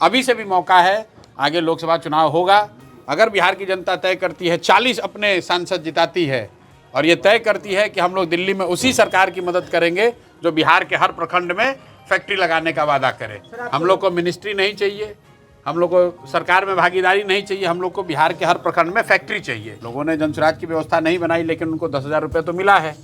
अभी से भी मौका है, आगे लोकसभा चुनाव होगा। अगर बिहार की जनता तय करती है 40 अपने सांसद जिताती है और ये तय करती है कि हम लोग दिल्ली में उसी सरकार की मदद करेंगे जो बिहार के हर प्रखंड में फैक्ट्री लगाने का वादा करे। हम लोग को मिनिस्ट्री नहीं चाहिए, हम लोग को सरकार में भागीदारी नहीं चाहिए, हम लोग को बिहार के हर प्रखंड में फैक्ट्री चाहिए। लोगों ने जनसुराज की व्यवस्था नहीं बनाई, लेकिन उनको 10,000 रुपये तो मिला है।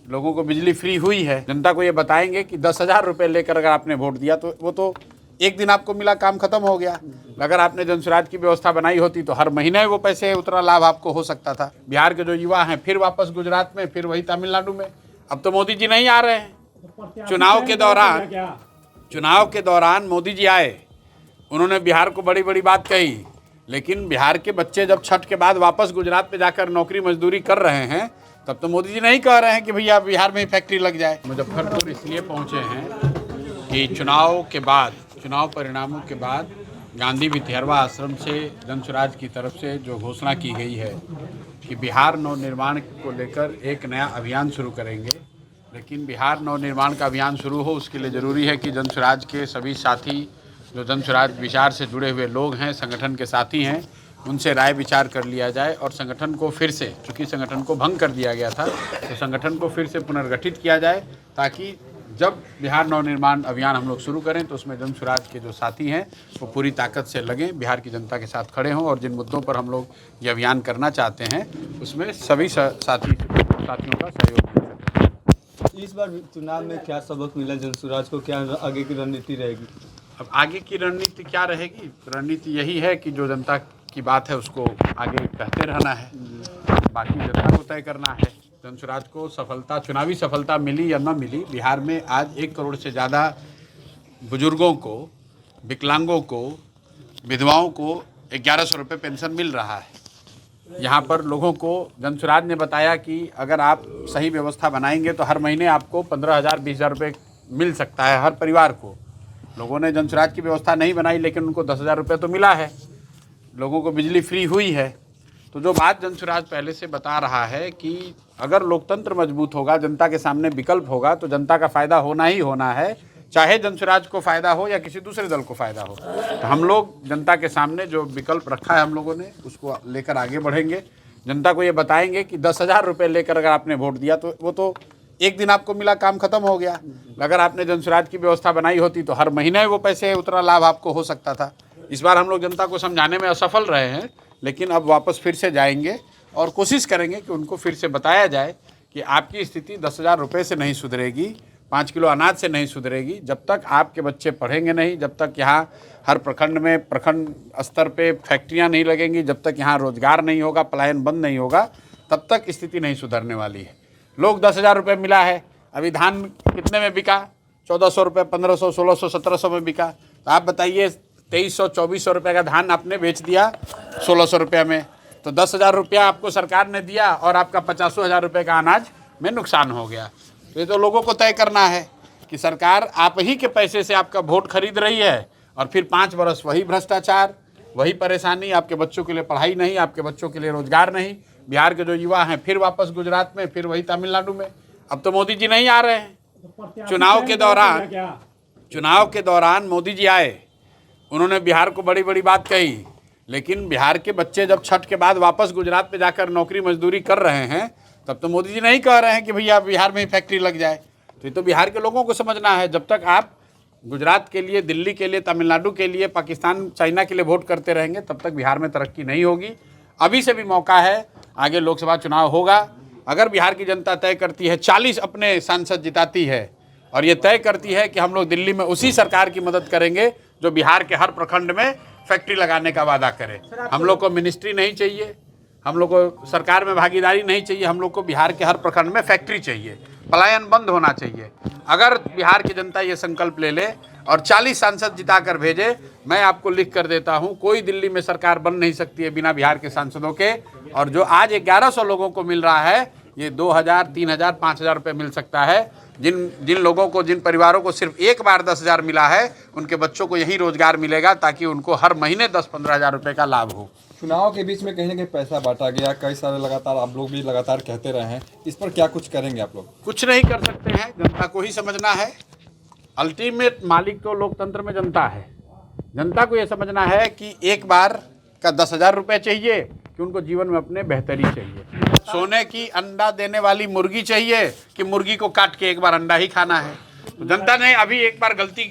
लोगों को बिजली फ्री हुई है। जनता को ये बताएंगे कि 10,000 रुपये लेकर अगर आपने वोट दिया तो वो तो एक दिन आपको मिला, काम खत्म हो गया। अगर आपने जनसुराज की व्यवस्था बनाई होती तो हर महीने वो पैसे उतना लाभ आपको हो सकता था। बिहार के जो युवा हैं फिर वापस गुजरात में, फिर वही तमिलनाडु में। अब तो मोदी जी नहीं आ रहे हैं। चुनाव के दौरान मोदी जी आए, उन्होंने बिहार को बड़ी बड़ी बात कही, लेकिन बिहार के बच्चे जब छठ के बाद वापस गुजरात में जाकर नौकरी मजदूरी कर रहे हैं, तब तो मोदी जी नहीं कह रहे हैं कि भैया बिहार में ही फैक्ट्री लग जाए। मुजफ्फरपुर इसलिए पहुंचे हैं कि चुनाव परिणामों के बाद गांधी विद्यार्थी आश्रम से जनसुराज की तरफ से जो घोषणा की गई है कि बिहार नवनिर्माण को लेकर एक नया अभियान शुरू करेंगे। लेकिन बिहार नवनिर्माण का अभियान शुरू हो, उसके लिए ज़रूरी है कि जनसुराज के सभी साथी, जो जनसुराज विचार से जुड़े हुए लोग हैं, संगठन के साथी हैं, उनसे राय विचार कर लिया जाए और संगठन को फिर से, चूँकि संगठन को भंग कर दिया गया था, तो संगठन को फिर से पुनर्गठित किया जाए, ताकि जब बिहार नवनिर्माण अभियान हम लोग शुरू करें तो उसमें जनसुराज के जो साथी हैं वो पूरी ताकत से लगें, बिहार की जनता के साथ खड़े हों और जिन मुद्दों पर हम लोग ये अभियान करना चाहते हैं उसमें सभी साथियों का सहयोग मिल सके। इस बार चुनाव में क्या सबक मिला जनसुराज को, क्या आगे की रणनीति रहेगी? अब आगे की रणनीति क्या रहेगी? रणनीति यही है कि जो जनता की बात है उसको आगे कहते रहना है, बाकी जनता को तय करना है। जनसुराज को सफलता, चुनावी सफलता मिली या न मिली, बिहार में आज 1 करोड़ से ज़्यादा बुजुर्गों को, विकलांगों को, विधवाओं को 1100 रुपये पेंशन मिल रहा है। यहाँ पर लोगों को जनसुराज ने बताया कि अगर आप सही व्यवस्था बनाएंगे तो हर महीने आपको 15,000 20,000 रुपये मिल सकता है हर परिवार को। लोगों ने जनसुराज की व्यवस्था नहीं बनाई, लेकिन उनको 10,000 रुपये तो मिला है। लोगों को बिजली फ्री हुई है। तो जो बात जनसुराज पहले से बता रहा है कि अगर लोकतंत्र मजबूत होगा, जनता के सामने विकल्प होगा, तो जनता का फ़ायदा होना ही होना है, चाहे जनसुराज को फ़ायदा हो या किसी दूसरे दल को फ़ायदा हो। तो हम लोग जनता के सामने जो विकल्प रखा है हम लोगों ने, उसको लेकर आगे बढ़ेंगे। जनता को ये बताएंगे कि 10,000 रुपये लेकर अगर आपने वोट दिया तो वो तो एक दिन आपको मिला, काम खत्म हो गया। अगर आपने जनसुराज की व्यवस्था बनाई होती तो हर महीने वो पैसे उतना लाभ आपको हो सकता था। इस बार हम लोग जनता को समझाने में असफल रहे हैं, लेकिन अब वापस फिर से जाएंगे और कोशिश करेंगे कि उनको फिर से बताया जाए कि आपकी स्थिति 10,000 रुपये से नहीं सुधरेगी, 5 किलो अनाज से नहीं सुधरेगी। जब तक आपके बच्चे पढ़ेंगे नहीं, जब तक यहाँ हर प्रखंड में, प्रखंड स्तर पे फैक्ट्रियाँ नहीं लगेंगी, जब तक यहाँ रोजगार नहीं होगा, पलायन बंद नहीं होगा, तब तक स्थिति नहीं सुधरने वाली है। लोग 10,000 रुपये मिला है, अभी धान कितने में बिका? 1,400 रुपये, 1,500, 1,600, 1,700 में बिका। तो आप बताइए, 2,300, 2,400 रुपये का धान आपने बेच दिया 1,600 रुपये में, तो 10,000 रुपया आपको सरकार ने दिया और आपका 50,000 रुपये का अनाज में नुकसान हो गया। तो ये तो लोगों को तय करना है कि सरकार आप ही के पैसे से आपका वोट खरीद रही है और फिर 5 वर्ष वही भ्रष्टाचार, वही परेशानी, आपके बच्चों के लिए पढ़ाई नहीं, आपके बच्चों के लिए रोजगार नहीं। बिहार के जो युवा हैं फिर वापस गुजरात में, फिर वही तमिलनाडु में। अब तो मोदी जी नहीं आ रहे हैं। चुनाव के दौरान मोदी जी आए, उन्होंने बिहार को बड़ी बड़ी बात कही, लेकिन बिहार के बच्चे जब छठ के बाद वापस गुजरात में जाकर नौकरी मजदूरी कर रहे हैं, तब तो मोदी जी नहीं कह रहे हैं कि भैया बिहार में ही फैक्ट्री लग जाए। तो ये तो बिहार के लोगों को समझना है। जब तक आप गुजरात के लिए, दिल्ली के लिए, तमिलनाडु के लिए, पाकिस्तान, चाइना के लिए वोट करते रहेंगे, तब तक बिहार में तरक्की नहीं होगी। अभी से भी मौका है, आगे लोकसभा चुनाव होगा। अगर बिहार की जनता तय करती है 40 अपने सांसद जिताती है और ये तय करती है कि हम लोग दिल्ली में उसी सरकार की मदद करेंगे जो बिहार के हर प्रखंड में फैक्ट्री लगाने का वादा करे। हम लोग को मिनिस्ट्री नहीं चाहिए, हम लोग को सरकार में भागीदारी नहीं चाहिए, हम लोग को बिहार के हर प्रखंड में फैक्ट्री चाहिए, पलायन बंद होना चाहिए। अगर बिहार की जनता ये संकल्प ले ले और 40 सांसद जिता कर भेजे, मैं आपको लिख कर देता हूँ, कोई दिल्ली में सरकार बन नहीं सकती है बिना बिहार के सांसदों के। और जो आज 1100 लोगों को मिल रहा है, ये 2,000, 3,000, 5,000 रुपये मिल सकता है। जिन लोगों को, जिन परिवारों को सिर्फ एक बार 10,000 मिला है, उनके बच्चों को यही रोजगार मिलेगा, ताकि उनको हर महीने 10-15 हज़ार रुपये का लाभ हो। चुनाव के बीच में कहीं ना कहीं पैसा बांटा गया, कई सारे लगातार आप लोग भी लगातार कहते रहे हैं, इस पर क्या कुछ करेंगे आप लोग? कुछ नहीं कर सकते हैं, जनता को ही समझना है। अल्टीमेट मालिक तो लोकतंत्र में जनता है। जनता को ये समझना है कि एक बार का 10,000 रुपये चाहिए कि उनको जीवन में अपने बेहतरी चाहिए। सोने की अंडा देने वाली मुर्गी चाहिए कि मुर्गी को काट के एक बार अंडा ही खाना है। तो जनता ने अभी एक बार गलती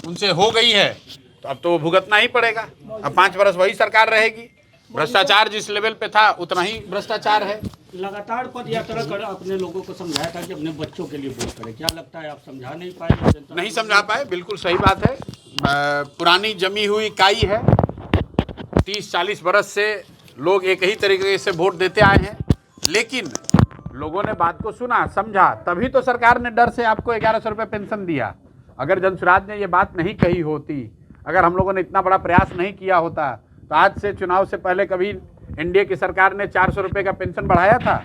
उनसे हो गई है तो अब तो वो भुगतना ही पड़ेगा। अब 5 वर्ष वही सरकार रहेगी। भ्रष्टाचार जिस लेवल पे था उतना ही भ्रष्टाचार है। लगातार पद यात्रा कर अपने लोगों को समझाया था कि अपने बच्चों के लिए वोट करें, क्या लगता है आप समझा नहीं पाए? नहीं समझा पाए, बिल्कुल सही बात है। पुरानी जमी हुई इकाई है। 30-40 बरस से लोग एक ही तरीके से वोट देते आए हैं, लेकिन लोगों ने बात को सुना, समझा, तभी तो सरकार ने डर से आपको 1100 रुपये पेंशन दिया। अगर जनसुराज ने ये बात नहीं कही होती, अगर हम लोगों ने इतना बड़ा प्रयास नहीं किया होता, तो आज से चुनाव से पहले कभी एनडीए की सरकार ने 400 रुपये का पेंशन बढ़ाया था?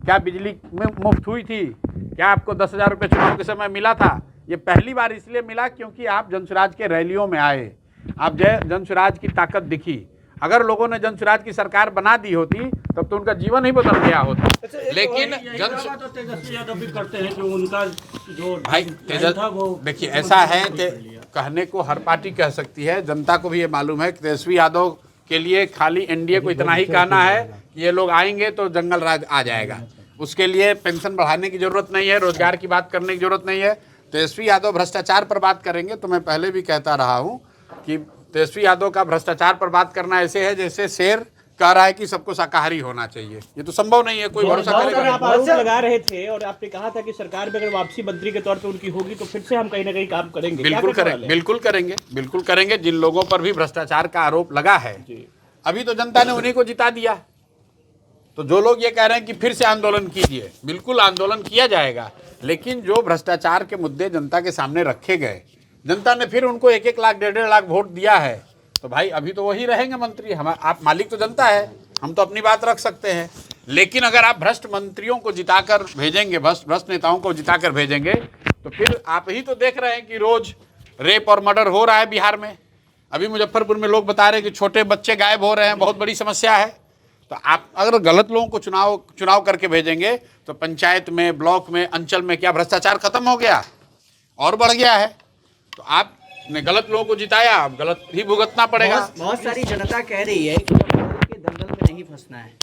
क्या बिजली में मुफ्त हुई थी? क्या आपको 10,000 रुपये चुनाव के समय मिला था? ये पहली बार इसलिए मिला क्योंकि आप जनसुराज के रैलियों में आए, आप जनसुराज की ताकत दिखी। अगर लोगों ने जनसुराज की सरकार बना दी होती तब तो उनका जीवन ही बदल गया होता। लेकिन तेजस्वी यादव भी करते हैं जो उनका जो भाई देखिए, ऐसा है कि कहने को हर पार्टी कह सकती है, जनता को भी ये मालूम है कि तेजस्वी यादव के लिए खाली एनडीए को इतना ही कहना है कि ये लोग आएंगे तो जंगल राज आ जाएगा। उसके लिए पेंशन बढ़ाने की जरूरत नहीं है, रोजगार की बात करने की जरूरत नहीं है। तेजस्वी यादव भ्रष्टाचार पर बात करेंगे तो मैं पहले भी कहता रहा हूँ कि तेजस्वी यादव का भ्रष्टाचार पर बात करना ऐसे है जैसे शेर कह रहा है कि सबको शाकाहारी होना चाहिए। ये तो संभव नहीं है, कोई भरोसा करेगा। आप आरोप लगा रहे थे और आपने कहा था कि सरकार में अगर वापसी मंत्री के तौर पे उनकी होगी तो फिर से हम कहीं ना कहीं काम करेंगे। बिल्कुल करेंगे, बिल्कुल करेंगे, बिल्कुल करेंगे। जिन लोगों पर भी भ्रष्टाचार का आरोप लगा है, अभी तो जनता ने उन्हीं को जिता दिया। तो जो लोग ये कह रहे हैं कि फिर से आंदोलन कीजिए, बिल्कुल आंदोलन किया जाएगा, लेकिन जो भ्रष्टाचार के मुद्दे जनता के सामने रखे गए, जनता ने फिर उनको 1-1 लाख 1.5 लाख वोट दिया है, तो भाई अभी तो वही रहेंगे मंत्री। हम आप मालिक तो जनता है, हम तो अपनी बात रख सकते हैं। लेकिन अगर आप भ्रष्ट मंत्रियों को जिताकर भेजेंगे, भ्रष्ट नेताओं को जिताकर भेजेंगे, तो फिर आप ही तो देख रहे हैं कि रोज रेप और मर्डर हो रहा है बिहार में। अभी मुजफ्फरपुर में लोग बता रहे हैं कि छोटे बच्चे गायब हो रहे हैं, बहुत बड़ी समस्या है। तो आप अगर गलत लोगों को चुनाव करके भेजेंगे तो पंचायत में, ब्लॉक में, अंचल में क्या भ्रष्टाचार खत्म हो गया और बढ़ गया है? तो आपने गलत लोगों को जिताया, अब गलत ही भुगतना पड़ेगा। बहुत सारी जनता कह रही है कि के दलदल में नहीं फंसना है।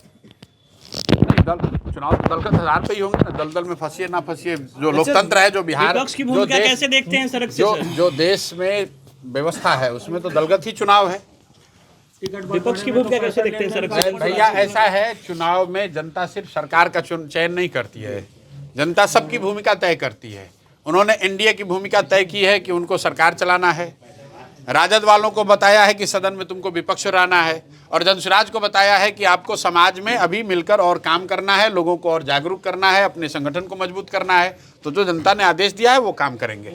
चुनाव तो दलगत आधार पे ही होंगे ना, दलदल में फंसिए ना फंसिए। जो लोकतंत्र है, जो बिहार, विपक्ष की भूमिका कैसे देखते हैं सड़क से? जो देश में व्यवस्था है उसमें तो दलगत ही चुनाव है। विपक्ष की भूमिका कैसे देखते हैं सड़क से? भैया ऐसा है, चुनाव में जनता सिर्फ सरकार का चयन नहीं करती है, जनता सबकी भूमिका तय करती है। उन्होंने एनडीए की भूमिका तय की है कि उनको सरकार चलाना है, राजद वालों को बताया है कि सदन में तुमको विपक्ष रहना है, और जनसुराज को बताया है कि आपको समाज में अभी मिलकर और काम करना है, लोगों को और जागरूक करना है, अपने संगठन को मजबूत करना है। तो जो जनता ने आदेश दिया है वो काम करेंगे।